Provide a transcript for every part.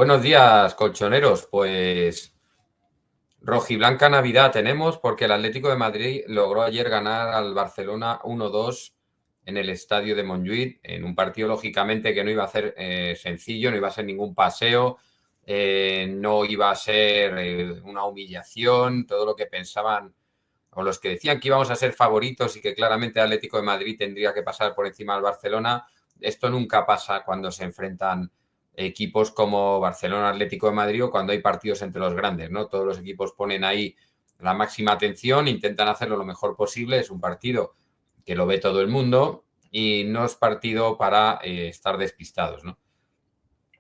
Buenos días, colchoneros. Pues rojiblanca Navidad tenemos porque el Atlético de Madrid logró ayer ganar al Barcelona 1-2 en el estadio de Montjuïc, en un partido lógicamente que no iba a ser sencillo, no iba a ser ningún paseo, no iba a ser una humillación, todo lo que pensaban o los que decían que íbamos a ser favoritos y que claramente el Atlético de Madrid tendría que pasar por encima del Barcelona. Esto nunca pasa cuando se enfrentan equipos como Barcelona, Atlético de Madrid o cuando hay partidos entre los grandes, ¿no? Todos los equipos ponen ahí la máxima atención, intentan hacerlo lo mejor posible. Es un partido que lo ve todo el mundo y no es partido para estar despistados, ¿no?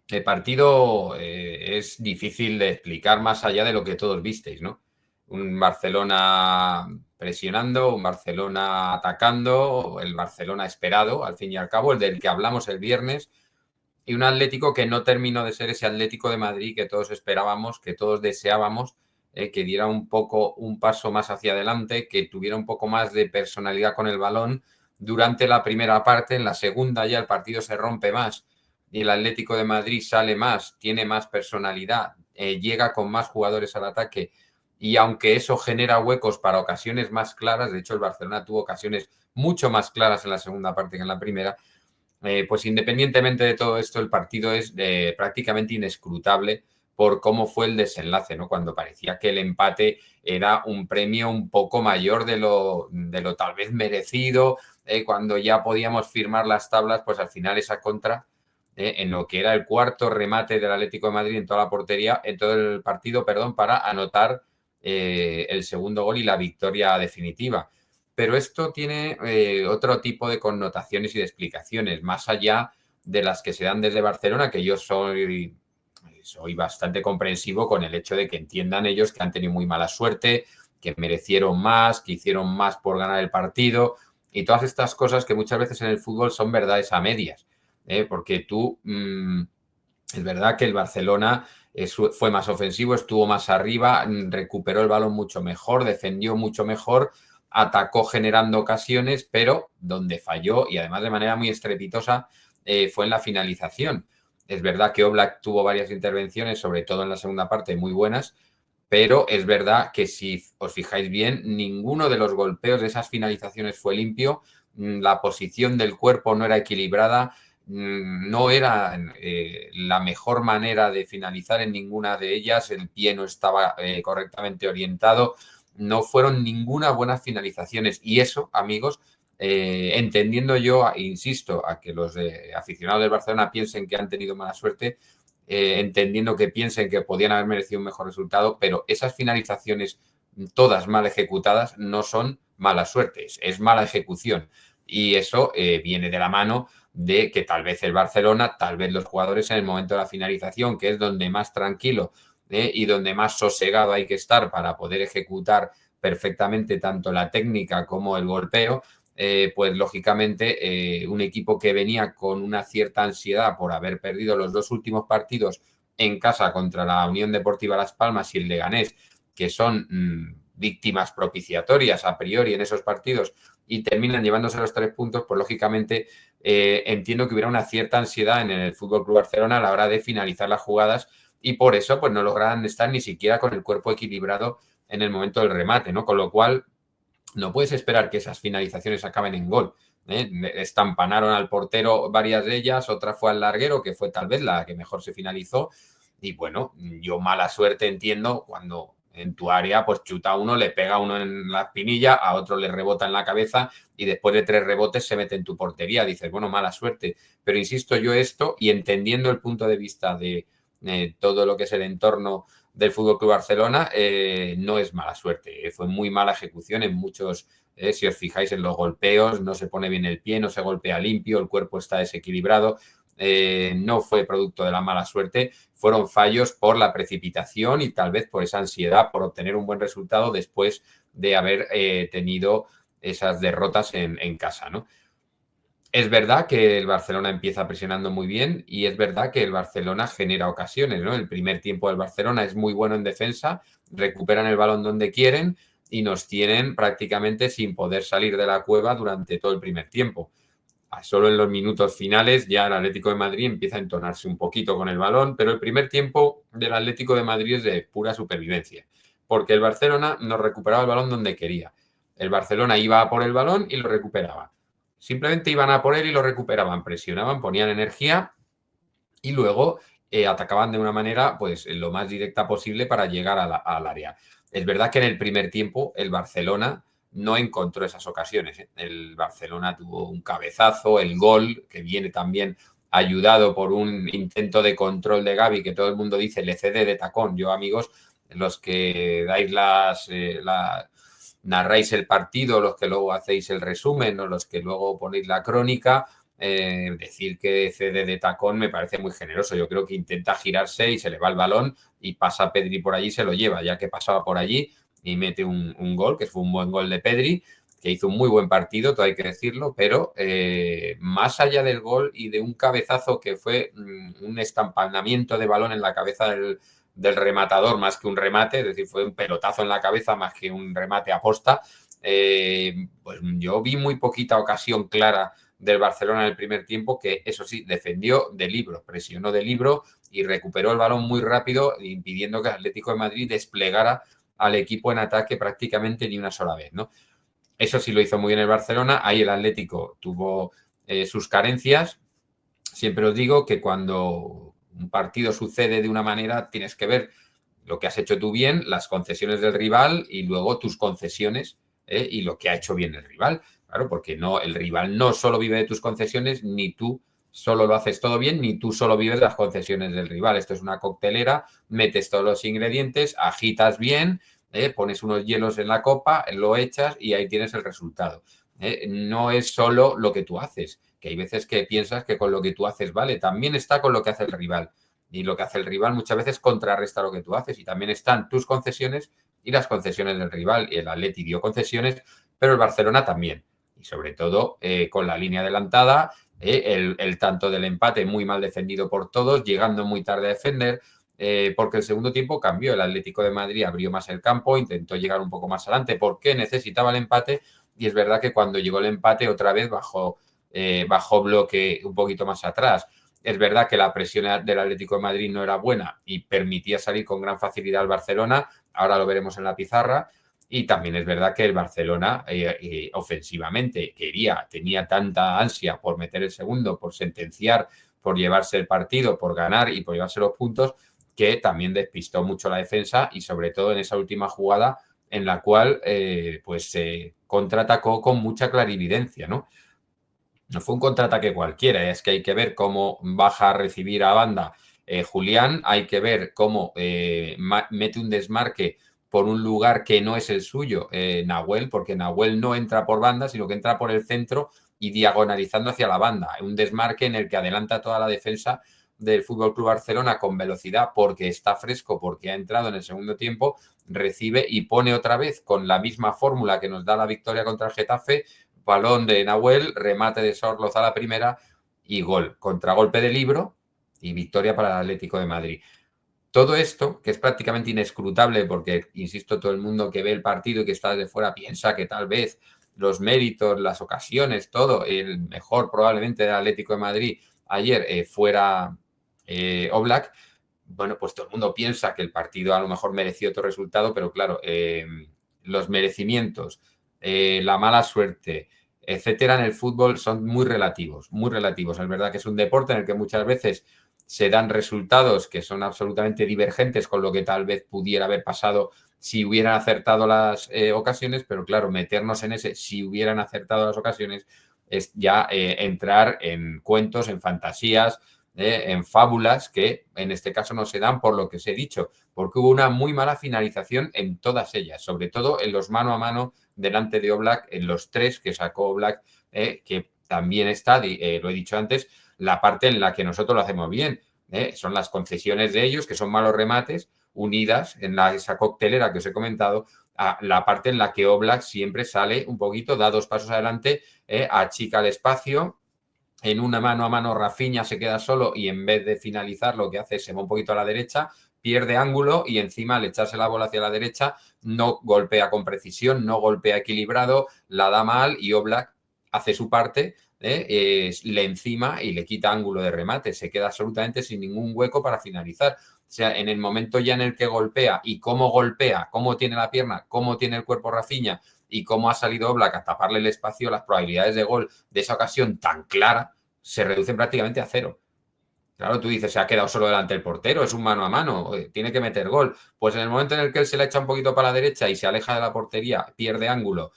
El partido es difícil de explicar más allá de lo que todos visteis, ¿no? Un Barcelona presionando, un Barcelona atacando, el Barcelona esperado, al fin y al cabo, el del que hablamos el viernes, y un Atlético que no terminó de ser ese Atlético de Madrid que todos esperábamos, que todos deseábamos, que diera un paso más hacia adelante, que tuviera un poco más de personalidad con el balón durante la primera parte. En la segunda ya el partido se rompe más y el Atlético de Madrid sale más, tiene más personalidad, llega con más jugadores al ataque y aunque eso genera huecos para ocasiones más claras, de hecho el Barcelona tuvo ocasiones mucho más claras en la segunda parte que en la primera, pues independientemente de todo esto, el partido es prácticamente inescrutable por cómo fue el desenlace, ¿no? Cuando parecía que el empate era un premio un poco mayor de lo tal vez merecido, cuando ya podíamos firmar las tablas, pues al final esa contra, en lo que era el cuarto remate del Atlético de Madrid en toda la portería, en todo el partido, perdón, para anotar el segundo gol y la victoria definitiva. Pero esto tiene otro tipo de connotaciones y de explicaciones, más allá de las que se dan desde Barcelona, que yo soy bastante comprensivo con el hecho de que entiendan ellos que han tenido muy mala suerte, que merecieron más, que hicieron más por ganar el partido y todas estas cosas que muchas veces en el fútbol son verdades a medias, porque es verdad que el Barcelona fue más ofensivo, estuvo más arriba, recuperó el balón mucho mejor, defendió mucho mejor, atacó generando ocasiones, pero donde falló y además de manera muy estrepitosa fue en la finalización. Es verdad que Oblak tuvo varias intervenciones, sobre todo en la segunda parte, muy buenas, pero es verdad que si os fijáis bien, ninguno de los golpeos de esas finalizaciones fue limpio, la posición del cuerpo no era equilibrada, no era la mejor manera de finalizar en ninguna de ellas, el pie no estaba correctamente orientado, no fueron ninguna buenas finalizaciones y eso, amigos, entendiendo yo, insisto, a que los aficionados del Barcelona piensen que han tenido mala suerte, entendiendo que piensen que podían haber merecido un mejor resultado, pero esas finalizaciones todas mal ejecutadas no son mala suerte, es mala ejecución y eso viene de la mano de que tal vez el Barcelona, tal vez los jugadores en el momento de la finalización, que es donde más tranquilo y donde más sosegado hay que estar para poder ejecutar perfectamente tanto la técnica como el golpeo, pues lógicamente un equipo que venía con una cierta ansiedad por haber perdido los dos últimos partidos en casa contra la Unión Deportiva Las Palmas y el Leganés, que son víctimas propiciatorias a priori en esos partidos y terminan llevándose los 3 puntos, pues lógicamente entiendo que hubiera una cierta ansiedad en el Fútbol Club Barcelona a la hora de finalizar las jugadas y por eso pues no logran estar ni siquiera con el cuerpo equilibrado en el momento del remate, ¿no? Con lo cual no puedes esperar que esas finalizaciones acaben en gol. Estampanaron al portero varias de ellas, otra fue al larguero, que fue tal vez la que mejor se finalizó. Y bueno, yo mala suerte entiendo cuando en tu área pues chuta uno, le pega uno en la espinilla, a otro le rebota en la cabeza y después de 3 rebotes se mete en tu portería. Dices, bueno, mala suerte. Pero insisto yo esto y entendiendo el punto de vista de todo lo que es el entorno del Fútbol Club Barcelona, no es mala suerte. Fue muy mala ejecución en muchos, si os fijáis en los golpeos, no se pone bien el pie, no se golpea limpio, el cuerpo está desequilibrado. No fue producto de la mala suerte, fueron fallos por la precipitación y tal vez por esa ansiedad por obtener un buen resultado después de haber tenido esas derrotas en casa, ¿no? Es verdad que el Barcelona empieza presionando muy bien y es verdad que el Barcelona genera ocasiones, ¿no? El primer tiempo del Barcelona es muy bueno en defensa, recuperan el balón donde quieren y nos tienen prácticamente sin poder salir de la cueva durante todo el primer tiempo. Solo en los minutos finales ya el Atlético de Madrid empieza a entonarse un poquito con el balón, pero el primer tiempo del Atlético de Madrid es de pura supervivencia, porque el Barcelona no recuperaba el balón donde quería. El Barcelona iba a por el balón y lo recuperaba. Simplemente iban a por él y lo recuperaban, presionaban, ponían energía y luego atacaban de una manera pues lo más directa posible para llegar al área. Es verdad que en el primer tiempo el Barcelona no encontró esas ocasiones. El Barcelona tuvo un cabezazo, el gol, que viene también ayudado por un intento de control de Gavi, que todo el mundo dice le cede de tacón. Yo, amigos, los que dais narráis el partido, los que luego hacéis el resumen o los que luego ponéis la crónica, decir que cede de tacón me parece muy generoso. Yo creo que intenta girarse y se le va el balón y pasa Pedri por allí y se lo lleva, ya que pasaba por allí y mete un gol, que fue un buen gol de Pedri, que hizo un muy buen partido, todo hay que decirlo, pero más allá del gol y de un cabezazo que fue un estampanamiento de balón en la cabeza del rematador más que un remate, es decir, fue un pelotazo en la cabeza más que un remate a posta. Pues yo vi muy poquita ocasión clara del Barcelona en el primer tiempo, que eso sí, defendió de libro, presionó de libro y recuperó el balón muy rápido, impidiendo que el Atlético de Madrid desplegara al equipo en ataque prácticamente ni una sola vez, ¿no? Eso sí lo hizo muy bien el Barcelona, ahí el Atlético tuvo sus carencias. Siempre os digo que cuando un partido sucede de una manera, tienes que ver lo que has hecho tú bien, las concesiones del rival y luego tus concesiones y lo que ha hecho bien el rival. Claro, porque no, el rival no solo vive de tus concesiones, ni tú solo lo haces todo bien, ni tú solo vives de las concesiones del rival. Esto es una coctelera, metes todos los ingredientes, agitas bien, pones unos hielos en la copa, lo echas y ahí tienes el resultado. No es solo lo que tú haces, que hay veces que piensas que con lo que tú haces vale, también está con lo que hace el rival. Y lo que hace el rival muchas veces contrarresta lo que tú haces. Y también están tus concesiones y las concesiones del rival. Y el Atleti dio concesiones, pero el Barcelona también. Y sobre todo con la línea adelantada, el tanto del empate muy mal defendido por todos, llegando muy tarde a defender, porque el segundo tiempo cambió. El Atlético de Madrid abrió más el campo, intentó llegar un poco más adelante porque necesitaba el empate. Y es verdad que cuando llegó el empate otra vez bajó bloque un poquito más atrás. Es verdad que la presión del Atlético de Madrid no era buena y permitía salir con gran facilidad al Barcelona. Ahora lo veremos en la pizarra. Y también es verdad que el Barcelona ofensivamente tenía tanta ansia por meter el segundo, por sentenciar, por llevarse el partido, por ganar y por llevarse los puntos, que también despistó mucho la defensa y sobre todo en esa última jugada en la cual pues se contraatacó con mucha clarividencia, ¿no? No fue un contraataque cualquiera, es que hay que ver cómo baja a recibir a banda Julián, hay que ver cómo mete un desmarque por un lugar que no es el suyo, Nahuel, porque Nahuel no entra por banda, sino que entra por el centro y diagonalizando hacia la banda. Un desmarque en el que adelanta toda la defensa del Fútbol Club Barcelona con velocidad porque está fresco, porque ha entrado en el segundo tiempo, recibe y pone otra vez con la misma fórmula que nos da la victoria contra el Getafe, balón de Nahuel, remate de Sorloz a la primera y gol. Contragolpe de Libro y victoria para el Atlético de Madrid. Todo esto, que es prácticamente inescrutable porque, insisto, todo el mundo que ve el partido y que está desde fuera piensa que tal vez los méritos, las ocasiones, todo, el mejor probablemente del Atlético de Madrid ayer fuera Oblak. Bueno, pues todo el mundo piensa que el partido a lo mejor mereció otro resultado, pero claro, los merecimientos, la mala suerte, etcétera, en el fútbol son muy relativos, muy relativos. Es verdad que es un deporte en el que muchas veces se dan resultados que son absolutamente divergentes con lo que tal vez pudiera haber pasado si hubieran acertado las ocasiones, pero claro, meternos en ese si hubieran acertado las ocasiones es ya entrar en cuentos, en fantasías, en fábulas que en este caso no se dan por lo que os he dicho, porque hubo una muy mala finalización en todas ellas, sobre todo en los mano a mano delante de Oblak, en los tres que sacó Oblak, que también está, lo he dicho antes, la parte en la que nosotros lo hacemos bien. Son las concesiones de ellos, que son malos remates, unidas en esa coctelera que os he comentado, a la parte en la que Oblak siempre sale un poquito, da dos pasos adelante, achica el espacio. En una mano a mano Rafinha se queda solo y en vez de finalizar lo que hace es se va un poquito a la derecha, pierde ángulo y encima al echarse la bola hacia la derecha no golpea con precisión, no golpea equilibrado, la da mal y Oblak hace su parte le encima y le quita ángulo de remate. Se queda absolutamente sin ningún hueco para finalizar. O sea, en el momento ya en el que golpea y cómo golpea, cómo tiene la pierna, cómo tiene el cuerpo Rafinha y cómo ha salido Oblak a taparle el espacio, las probabilidades de gol de esa ocasión tan clara se reducen prácticamente a cero. Claro, tú dices, se ha quedado solo delante del portero, es un mano a mano, tiene que meter gol. Pues en el momento en el que él se la echa un poquito para la derecha y se aleja de la portería, pierde ángulo,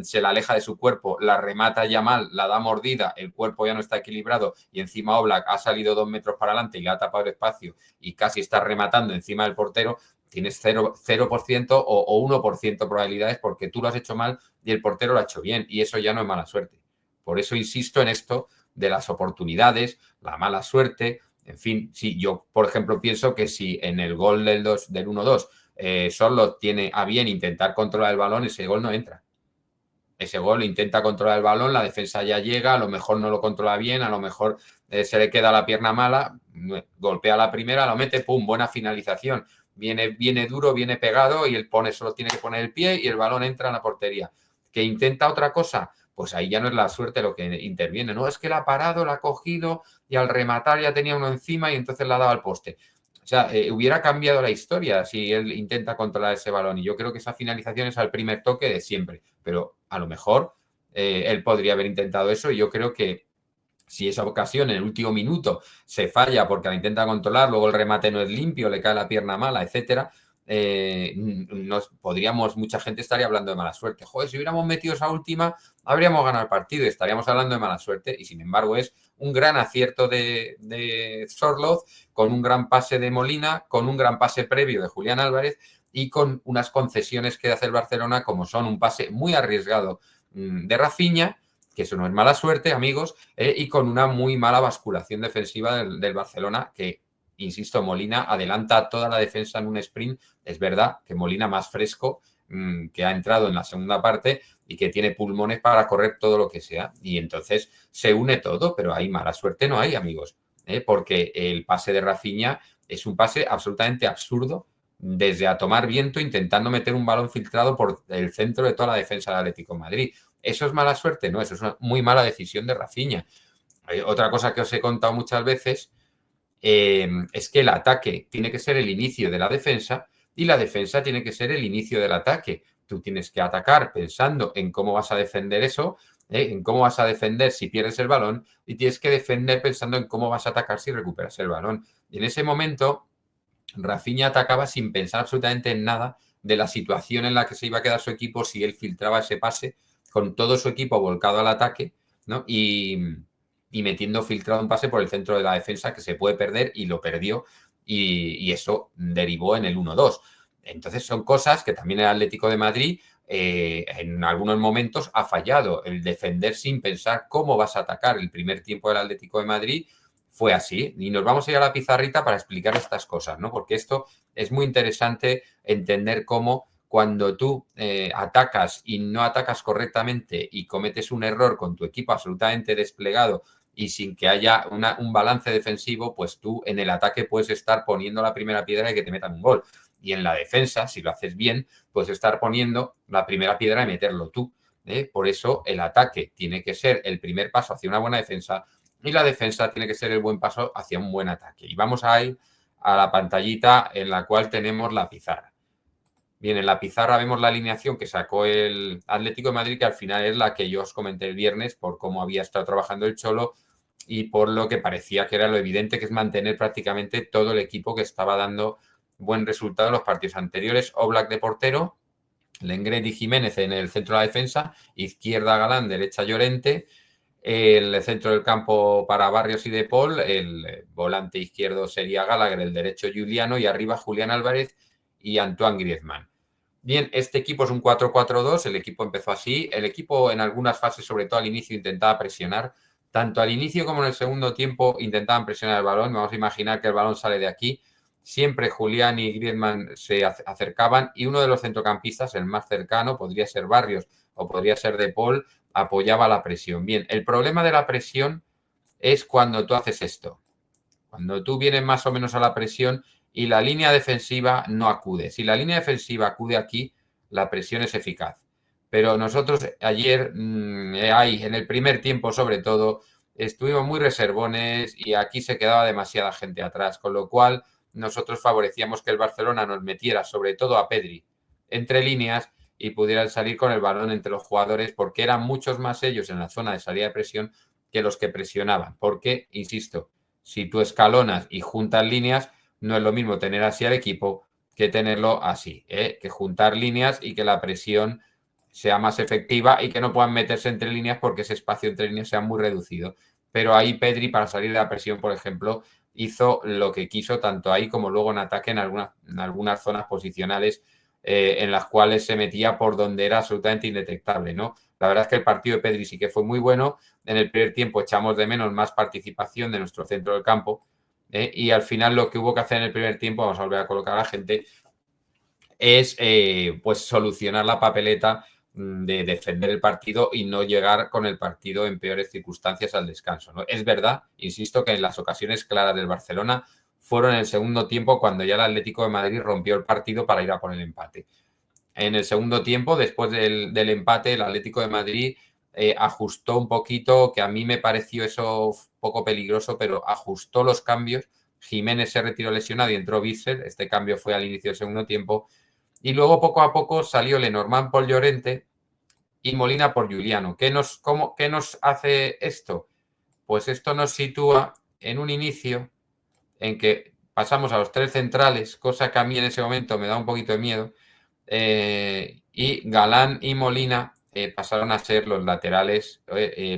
se la aleja de su cuerpo, la remata ya mal, la da mordida, el cuerpo ya no está equilibrado y encima Oblak ha salido 2 metros para adelante y le ha tapado el espacio y casi está rematando encima del portero, tienes 0% o 1% probabilidades porque tú lo has hecho mal y el portero lo ha hecho bien y eso ya no es mala suerte. Por eso insisto en esto de las oportunidades, la mala suerte. En fin, sí, yo, por ejemplo, pienso que si en el gol del 1-2 solo tiene a bien intentar controlar el balón, ese gol no entra. Ese gol intenta controlar el balón, la defensa ya llega, a lo mejor no lo controla bien, a lo mejor se le queda la pierna mala, golpea la primera, lo mete, pum, buena finalización. Viene duro, viene pegado y él solo tiene que poner el pie y el balón entra en la portería. ¿Que intenta otra cosa? Pues ahí ya no es la suerte lo que interviene. No, es que la ha parado, la ha cogido y al rematar ya tenía uno encima y entonces la ha dado al poste. O sea, hubiera cambiado la historia si él intenta controlar ese balón. Y yo creo que esa finalización es al primer toque de siempre. Pero a lo mejor él podría haber intentado eso. Y yo creo que si esa ocasión en el último minuto se falla porque la intenta controlar, luego el remate no es limpio, le cae la pierna mala, etcétera, mucha gente estaría hablando de mala suerte. Joder, si hubiéramos metido esa última, habríamos ganado el partido y estaríamos hablando de mala suerte. Y sin embargo, es un gran acierto de Sorloz, con un gran pase de Molina, con un gran pase previo de Julián Álvarez y con unas concesiones que hace el Barcelona, como son un pase muy arriesgado de Rafinha, que eso no es mala suerte, amigos, y con una muy mala basculación defensiva del Barcelona, que, insisto, Molina adelanta toda la defensa en un sprint. Es verdad que Molina más fresco, que ha entrado en la segunda parte y que tiene pulmones para correr todo lo que sea. Y entonces se une todo, pero hay mala suerte, no hay, amigos, porque el pase de Rafinha es un pase absolutamente absurdo, desde a tomar viento intentando meter un balón filtrado por el centro de toda la defensa del Atlético de Madrid. ¿Eso es mala suerte? No, eso es una muy mala decisión de Rafinha. Otra cosa que os he contado muchas veces es que el ataque tiene que ser el inicio de la defensa y la defensa tiene que ser el inicio del ataque. Tú tienes que atacar pensando en cómo vas a defender eso, en cómo vas a defender si pierdes el balón y tienes que defender pensando en cómo vas a atacar si recuperas el balón. Y en ese momento, Rafinha atacaba sin pensar absolutamente en nada de la situación en la que se iba a quedar su equipo si él filtraba ese pase con todo su equipo volcado al ataque, ¿no? Y metiendo filtrado un pase por el centro de la defensa que se puede perder y lo perdió y eso derivó en el 1-2. Entonces son cosas que también el Atlético de Madrid en algunos momentos ha fallado. El defender sin pensar cómo vas a atacar. El primer tiempo del Atlético de Madrid fue así. Y nos vamos a ir a la pizarrita para explicar estas cosas, ¿no? Porque esto es muy interesante entender cómo cuando tú atacas y no atacas correctamente y cometes un error con tu equipo absolutamente desplegado y sin que haya un balance defensivo, pues tú en el ataque puedes estar poniendo la primera piedra de que te metan un gol. Y en la defensa, si lo haces bien, puedes estar poniendo la primera piedra de meterlo tú. Por eso el ataque tiene que ser el primer paso hacia una buena defensa y la defensa tiene que ser el buen paso hacia un buen ataque. Y vamos a ir a la pantallita en la cual tenemos la pizarra. Bien, en la pizarra vemos la alineación que sacó el Atlético de Madrid, que al final es la que yo os comenté el viernes por cómo había estado trabajando el Cholo y por lo que parecía que era lo evidente, que es mantener prácticamente todo el equipo que estaba dando buen resultado en los partidos anteriores. Oblak de portero, Lenglet y Jiménez en el centro de la defensa, izquierda Galán, derecha Llorente, el centro del campo para Barrios y De Paul, el volante izquierdo sería Gallagher, el derecho Juliano y arriba Julián Álvarez y Antoine Griezmann. Bien, este equipo es un 4-4-2, el equipo empezó así, el equipo en algunas fases, sobre todo al inicio, intentaba presionar, tanto al inicio como en el segundo tiempo intentaban presionar el balón. Vamos a imaginar que el balón sale de aquí, siempre Julián y Griezmann se acercaban y uno de los centrocampistas, el más cercano, podría ser Barrios o podría ser De Paul, apoyaba la presión. Bien, el problema de la presión es cuando tú haces esto, cuando tú vienes más o menos a la presión y la línea defensiva no acude. Si la línea defensiva acude aquí, la presión es eficaz. Pero nosotros ayer, ahí, en el primer tiempo sobre todo, estuvimos muy reservones y aquí se quedaba demasiada gente atrás, con lo cual nosotros favorecíamos que el Barcelona nos metiera, sobre todo a Pedri, entre líneas y pudieran salir con el balón entre los jugadores, porque eran muchos más ellos en la zona de salida de presión que los que presionaban. Porque, insisto, si tú escalonas y juntas líneas, no es lo mismo tener así al equipo que tenerlo así, que juntar líneas y que la presión sea más efectiva y que no puedan meterse entre líneas porque ese espacio entre líneas sea muy reducido. Pero ahí Pedri, para salir de la presión, por ejemplo, hizo lo que quiso, tanto ahí como luego en ataque en algunas zonas posicionales en las cuales se metía por donde era absolutamente indetectable, ¿no? La verdad es que el partido de Pedri sí que fue muy bueno. En el primer tiempo echamos de menos más participación de nuestro centro del campo y al final lo que hubo que hacer en el primer tiempo, vamos a volver a colocar a la gente, es pues solucionar la papeleta de defender el partido y no llegar con el partido en peores circunstancias al descanso, ¿no? Es verdad, insisto, que en las ocasiones claras del Barcelona fueron en el segundo tiempo cuando ya el Atlético de Madrid rompió el partido para ir a por el empate. En el segundo tiempo, después del empate, el Atlético de Madrid ajustó un poquito, que a mí me pareció eso poco peligroso, pero ajustó los cambios. Jiménez se retiró lesionado y entró Witsel. Este cambio fue al inicio del segundo tiempo. Y luego, poco a poco, salió Lenormand por Llorente y Molina por Juliano. ¿Qué nos hace esto? Pues esto nos sitúa en un inicio en que pasamos a los tres centrales, cosa que a mí en ese momento me da un poquito de miedo, y Galán y Molina pasaron a ser los laterales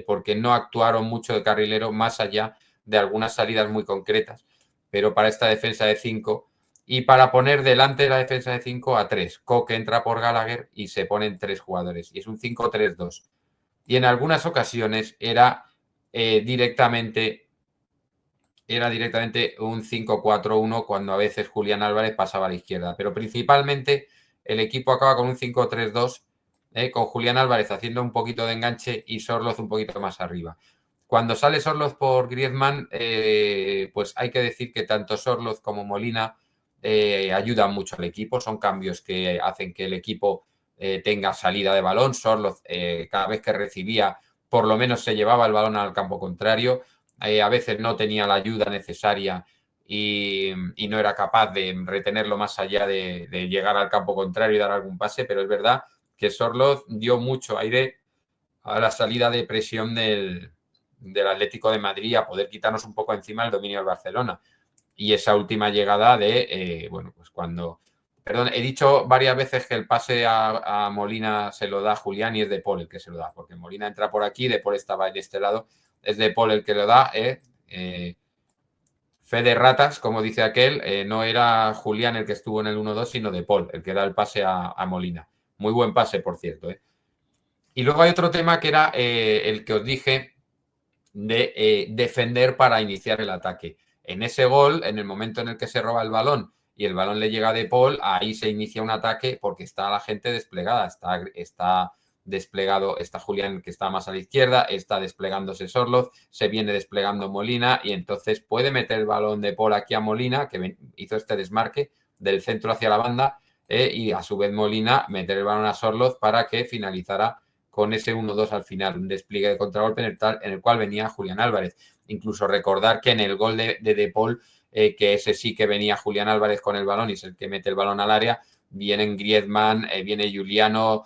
porque no actuaron mucho de carrilero más allá de algunas salidas muy concretas. Pero para esta defensa de 5 y para poner delante de la defensa de 5 a 3. Coque entra por Gallagher y se ponen 3 jugadores. Y es un 5-3-2. Y en algunas ocasiones directamente un 5-4-1 cuando a veces Julián Álvarez pasaba a la izquierda. Pero principalmente el equipo acaba con un 5-3-2 con Julián Álvarez haciendo un poquito de enganche y Sorloz un poquito más arriba. Cuando sale Sorloz por Griezmann, pues hay que decir que tanto Sorloz como Molina ayudan mucho al equipo. Son cambios que hacen que el equipo tenga salida de balón. Sorloz, cada vez que recibía, por lo menos se llevaba el balón al campo contrario. A veces no tenía la ayuda necesaria y no era capaz de retenerlo más allá de llegar al campo contrario y dar algún pase, pero es verdad que Sorloz dio mucho aire a la salida de presión del Atlético de Madrid a poder quitarnos un poco encima el dominio del Barcelona. Y esa última llegada bueno, pues cuando... Perdón, he dicho varias veces que el pase a Molina se lo da Julián y es de Paul el que se lo da, porque Molina entra por aquí, de Paul estaba en este lado, es de Paul el que lo da, fe de ratas, como dice aquel, no era Julián el que estuvo en el 1-2, sino de Paul, el que da el pase a Molina. Muy buen pase, por cierto. Y luego hay otro tema que era el que os dije de defender para iniciar el ataque. En ese gol, en el momento en el que se roba el balón y el balón le llega a De Paul, ahí se inicia un ataque porque está la gente desplegada, está desplegado, está Julián que está más a la izquierda, está desplegándose Sorloz, se viene desplegando Molina y entonces puede meter el balón De Paul aquí a Molina, que hizo este desmarque del centro hacia la banda, y a su vez Molina meter el balón a Sorloz para que finalizara con ese 1-2 al final, un despliegue de contragolpe en el cual venía Julián Álvarez. Incluso recordar que en el gol de Paul, que ese sí que venía Julián Álvarez con el balón y es el que mete el balón al área, vienen Griezmann, viene Juliano,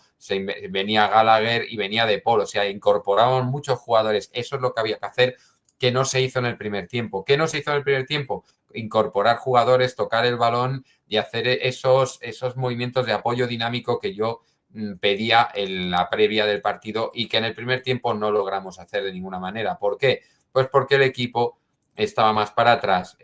venía Gallagher y venía De Paul. O sea, incorporaban muchos jugadores. Eso es lo que había que hacer, que no se hizo en el primer tiempo. ¿Qué no se hizo en el primer tiempo? Incorporar jugadores, tocar el balón y hacer esos movimientos de apoyo dinámico que yo pedía en la previa del partido y que en el primer tiempo no logramos hacer de ninguna manera. ¿Por qué? Pues porque el equipo estaba más para atrás.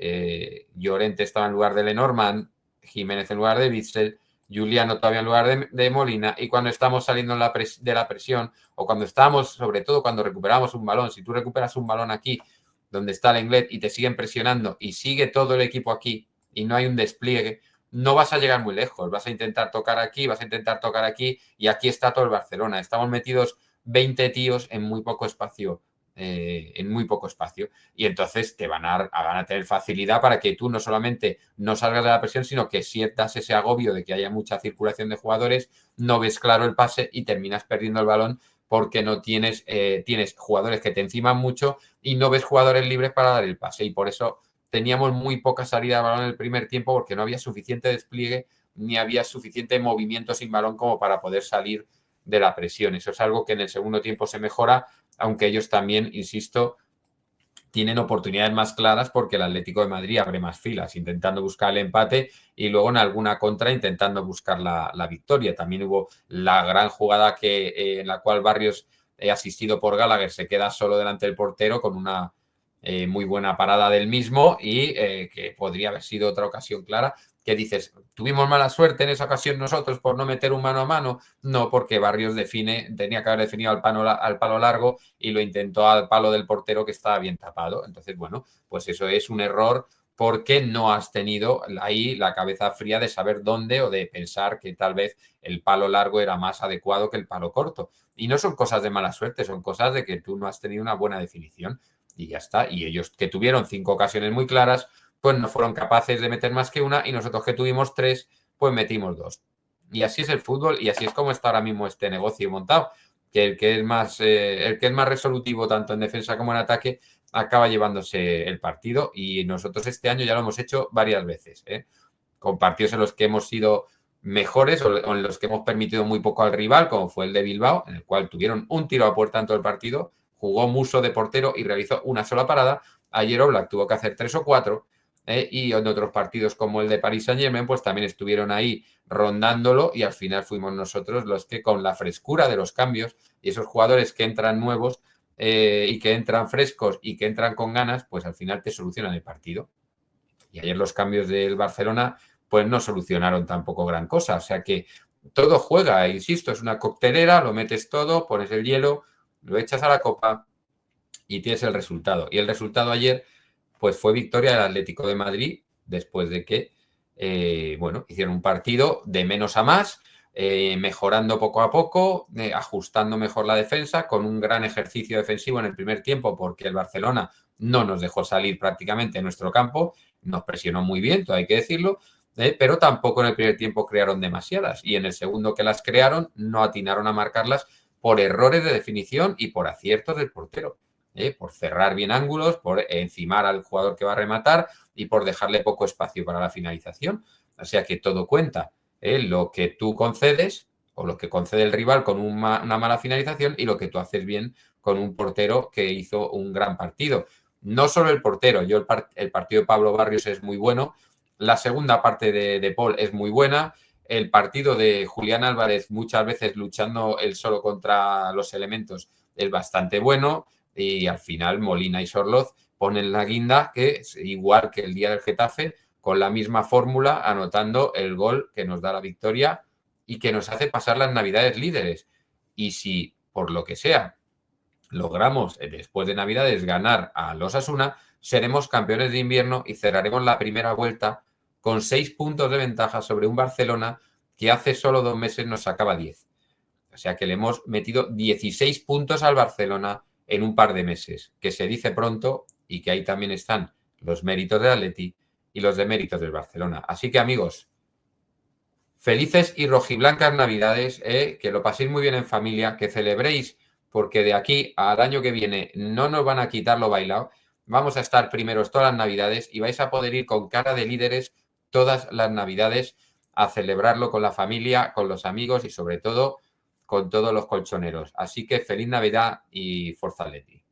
Llorente estaba en lugar de Lenormand, Jiménez en lugar de Witsel, Juliano todavía en lugar de Molina, y cuando estamos saliendo de la presión, o cuando estamos, sobre todo cuando recuperamos un balón, si tú recuperas un balón aquí, donde está el Englet, y te siguen presionando, y sigue todo el equipo aquí, y no hay un despliegue, no vas a llegar muy lejos. Vas a intentar tocar aquí, vas a intentar tocar aquí, y aquí está todo el Barcelona. Estamos metidos 20 tíos en muy poco espacio en muy poco espacio. Y entonces te van a tener facilidad para que tú no solamente no salgas de la presión, sino que sientas ese agobio de que haya mucha circulación de jugadores, no ves claro el pase y terminas perdiendo el balón porque no tienes jugadores que te enciman mucho y no ves jugadores libres para dar el pase. Y por eso teníamos muy poca salida de balón en el primer tiempo porque no había suficiente despliegue ni había suficiente movimiento sin balón como para poder salir de la presión. Eso es algo que en el segundo tiempo se mejora, aunque ellos también, insisto, tienen oportunidades más claras porque el Atlético de Madrid abre más filas intentando buscar el empate y luego en alguna contra intentando buscar la victoria. También hubo la gran jugada en la cual Barrios, asistido por Gallagher, se queda solo delante del portero con una muy buena parada del mismo y que podría haber sido otra ocasión clara. Que dices, ¿tuvimos mala suerte en esa ocasión nosotros por no meter un mano a mano? No, porque Barrios tenía que haber definido al palo largo y lo intentó al palo del portero que estaba bien tapado. Entonces, bueno, pues eso es un error porque no has tenido ahí la cabeza fría de saber dónde o de pensar que tal vez el palo largo era más adecuado que el palo corto. Y no son cosas de mala suerte, son cosas de que tú no has tenido una buena definición y ya está. Y ellos que tuvieron 5 ocasiones muy claras, pues no fueron capaces de meter más que una y nosotros que tuvimos 3, pues metimos 2. Y así es el fútbol y así es como está ahora mismo este negocio montado, que el que es más resolutivo tanto en defensa como en ataque acaba llevándose el partido y nosotros este año ya lo hemos hecho varias veces, con partidos en los que hemos sido mejores o en los que hemos permitido muy poco al rival, como fue el de Bilbao, en el cual tuvieron un tiro a puerta en todo el partido, jugó Muso de portero y realizó una sola parada. Ayer Oblak tuvo que hacer 3 o 4, y en otros partidos como el de Paris Saint-Germain, pues también estuvieron ahí rondándolo y al final fuimos nosotros los que con la frescura de los cambios y esos jugadores que entran nuevos y que entran frescos y que entran con ganas, pues al final te solucionan el partido. Y ayer los cambios del Barcelona pues no solucionaron tampoco gran cosa. O sea que todo juega, insisto, es una coctelera, lo metes todo, pones el hielo, lo echas a la copa y tienes el resultado. Y el resultado ayer pues fue victoria del Atlético de Madrid después de que, bueno, hicieron un partido de menos a más, mejorando poco a poco, ajustando mejor la defensa, con un gran ejercicio defensivo en el primer tiempo porque el Barcelona no nos dejó salir prácticamente en nuestro campo, nos presionó muy bien, todo hay que decirlo, pero tampoco en el primer tiempo crearon demasiadas y en el segundo que las crearon no atinaron a marcarlas por errores de definición y por aciertos del portero. Por cerrar bien ángulos, por encimar al jugador que va a rematar y por dejarle poco espacio para la finalización. O sea que todo cuenta. Lo que tú concedes o lo que concede el rival con una mala finalización y lo que tú haces bien con un portero que hizo un gran partido. No solo el portero, el partido de Pablo Barrios es muy bueno, la segunda parte de Paul es muy buena, el partido de Julián Álvarez muchas veces luchando él solo contra los elementos es bastante bueno y al final Molina y Sorloz ponen la guinda que es igual que el día del Getafe con la misma fórmula anotando el gol que nos da la victoria y que nos hace pasar las Navidades líderes. Y si por lo que sea logramos después de Navidades ganar a los Osasuna, seremos campeones de invierno y cerraremos la primera vuelta con 6 puntos de ventaja sobre un Barcelona que hace solo 2 meses nos sacaba 10. O sea que le hemos metido 16 puntos al Barcelona en un par de meses, que se dice pronto y que ahí también están los méritos del Atleti y los deméritos del Barcelona. Así que amigos, felices y rojiblancas Navidades, que lo paséis muy bien en familia, que celebréis, porque de aquí al año que viene no nos van a quitar lo bailado. Vamos a estar primeros todas las Navidades y vais a poder ir con cara de líderes todas las Navidades a celebrarlo con la familia, con los amigos y sobre todo con todos los colchoneros. Así que feliz Navidad y Forza Atleti.